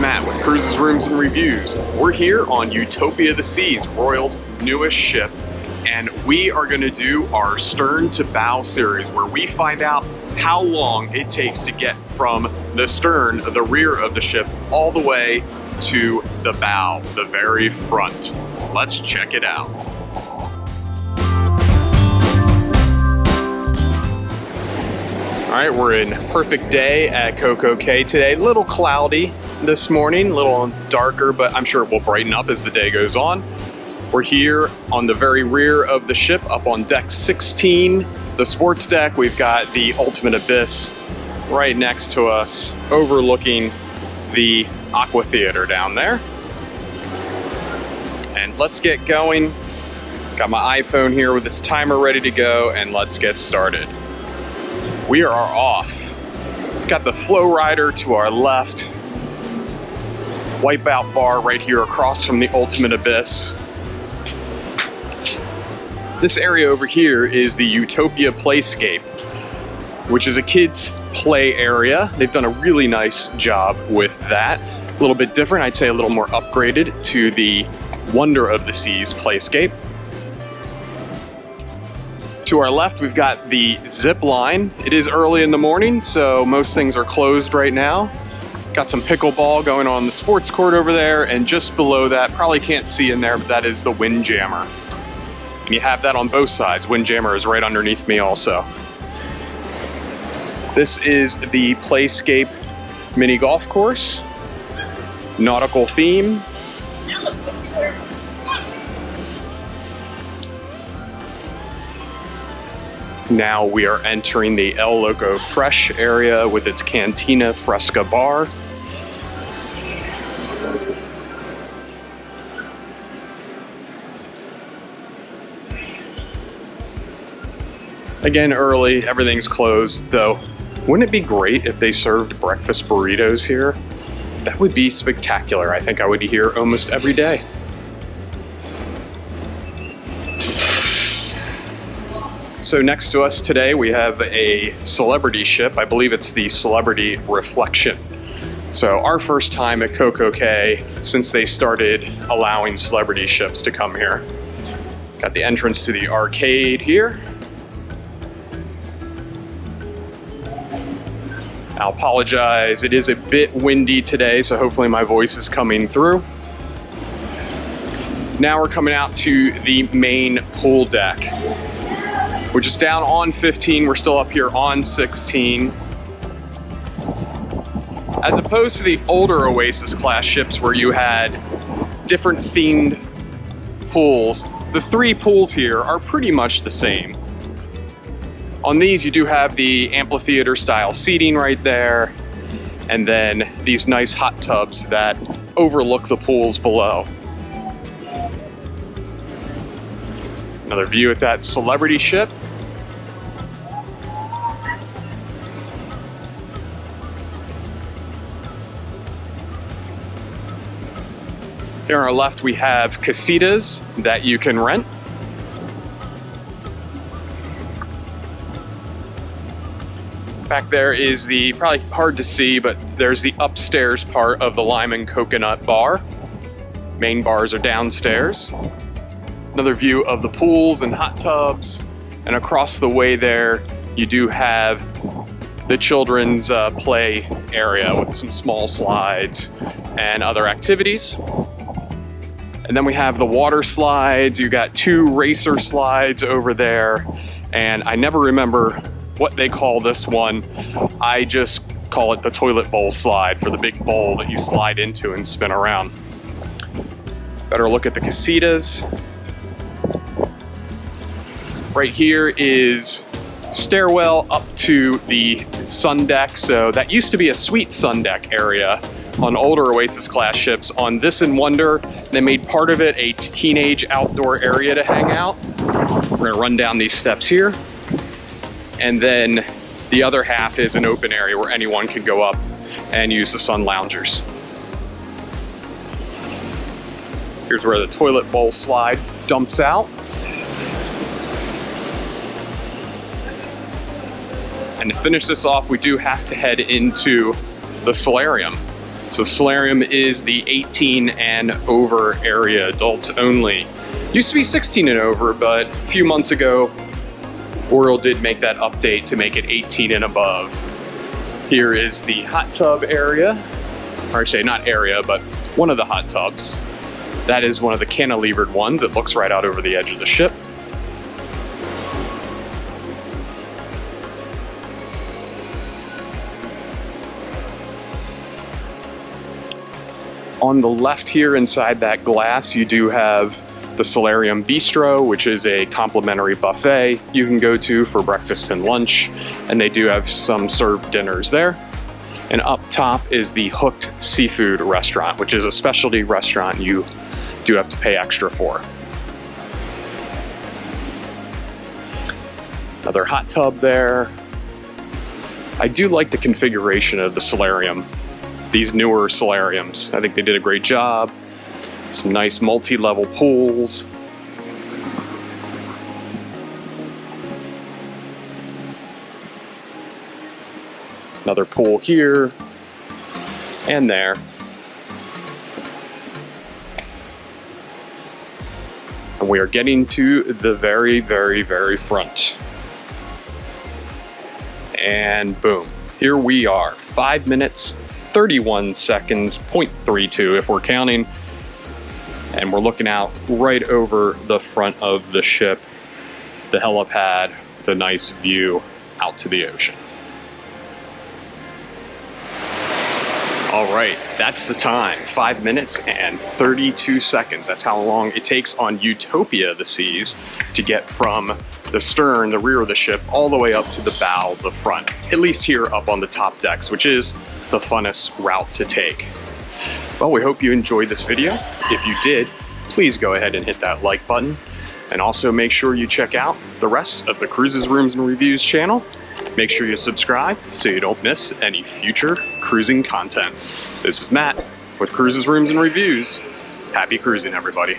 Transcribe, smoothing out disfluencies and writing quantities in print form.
Matt with Cruises, Rooms, and Reviews. We're here on Utopia of the Seas, Royal's newest ship, and we are going to do our stern to bow series where we find out how long it takes to get from the stern, the rear of the ship, all the way to the bow, the very front. Let's check it out. All right, we're in perfect day at Coco Cay today. A little cloudy this morning, a little darker, but I'm sure it will brighten up as the day goes on. We're here on the very rear of the ship, up on deck 16, the sports deck. We've got the Ultimate Abyss right next to us, overlooking the Aqua Theater down there. And let's get going. Got my iPhone here with its timer ready to go, and let's get started. We are off. We've got the Flow Rider to our left. Wipeout bar right here across from the Ultimate Abyss. This area over here is the Utopia Playscape, which is a kids' play area. They've done a really nice job with that. A little bit different, I'd say a little more upgraded to the Wonder of the Seas Playscape. To our left, we've got the zip line. It is early in the morning, so most things are closed right now. Got some pickleball going on the sports court over there, and just below that, probably can't see in there, but that is the Windjammer. And you have that on both sides. Windjammer is right underneath me also. This is the Playscape mini golf course. Nautical theme. Now we are entering the El Loco Fresh area with its Cantina Fresca bar. Again, early, everything's closed, though. Wouldn't it be great if they served breakfast burritos here? That would be spectacular. I think I would be here almost every day. So next to us today, we have a celebrity ship. I believe it's the Celebrity Reflection. So our first time at Coco Cay since they started allowing celebrity ships to come here. Got the entrance to the arcade here. I'll apologize, it is a bit windy today, so hopefully my voice is coming through. Now we're coming out to the main pool deck. We're just down on 15, we're still up here on 16. As opposed to the older Oasis class ships where you had different themed pools, the three pools here are pretty much the same. On these you do have the amphitheater style seating right there, and then these nice hot tubs that overlook the pools below. Another view at that celebrity ship. Here on our left we have casitas that you can rent. Back there is the, probably hard to see, but there's the upstairs part of the Lime and Coconut bar. Main bars are downstairs. Another view of the pools and hot tubs. And across the way there, you do have the children's play area with some small slides and other activities. And then we have the water slides. You got two racer slides over there. And I never remember what they call this one. I just call it the toilet bowl slide for the big bowl that you slide into and spin around. Better look at the casitas. Right here is stairwell up to the sun deck. So that used to be a suite sun deck area on older Oasis class ships. On this and Wonder, they made part of it a teenage outdoor area to hang out. We're gonna run down these steps here. And then the other half is an open area where anyone can go up and use the sun loungers. Here's where the toilet bowl slide dumps out. And to finish this off, we do have to head into the solarium. So the solarium is the 18 and over area, adults only. Used to be 16 and over, but a few months ago, Oriole did make that update to make it 18 and above. Here is the hot tub area, or I say not area, but one of the hot tubs. That is one of the cantilevered ones. It looks right out over the edge of the ship. On the left here inside that glass, you do have the Solarium Bistro, which is a complimentary buffet you can go to for breakfast and lunch, and they do have some served dinners there. And up top is the Hooked Seafood Restaurant, which is a specialty restaurant you do have to pay extra for. Another hot tub there. I do like the configuration of the solarium. These newer solariums, I think they did a great job. Some nice multi-level pools. Another pool here and there. And we are getting to the very, very, very front. And boom, here we are. 5 minutes, 31 seconds, 0.32 if we're counting. And we're looking out right over the front of the ship, the helipad, with a nice view out to the ocean. All right, that's the time, 5 minutes and 32 seconds. That's how long it takes on Utopia the Seas to get from the stern, the rear of the ship, all the way up to the bow, the front, at least here up on the top decks, which is the funnest route to take. Well, we hope you enjoyed this video. If you did, please go ahead and hit that like button, and also make sure you check out the rest of the Cruises, Rooms, and Reviews channel. Make sure you subscribe so you don't miss any future cruising content. This is Matt with Cruises, Rooms, and Reviews. Happy cruising, everybody.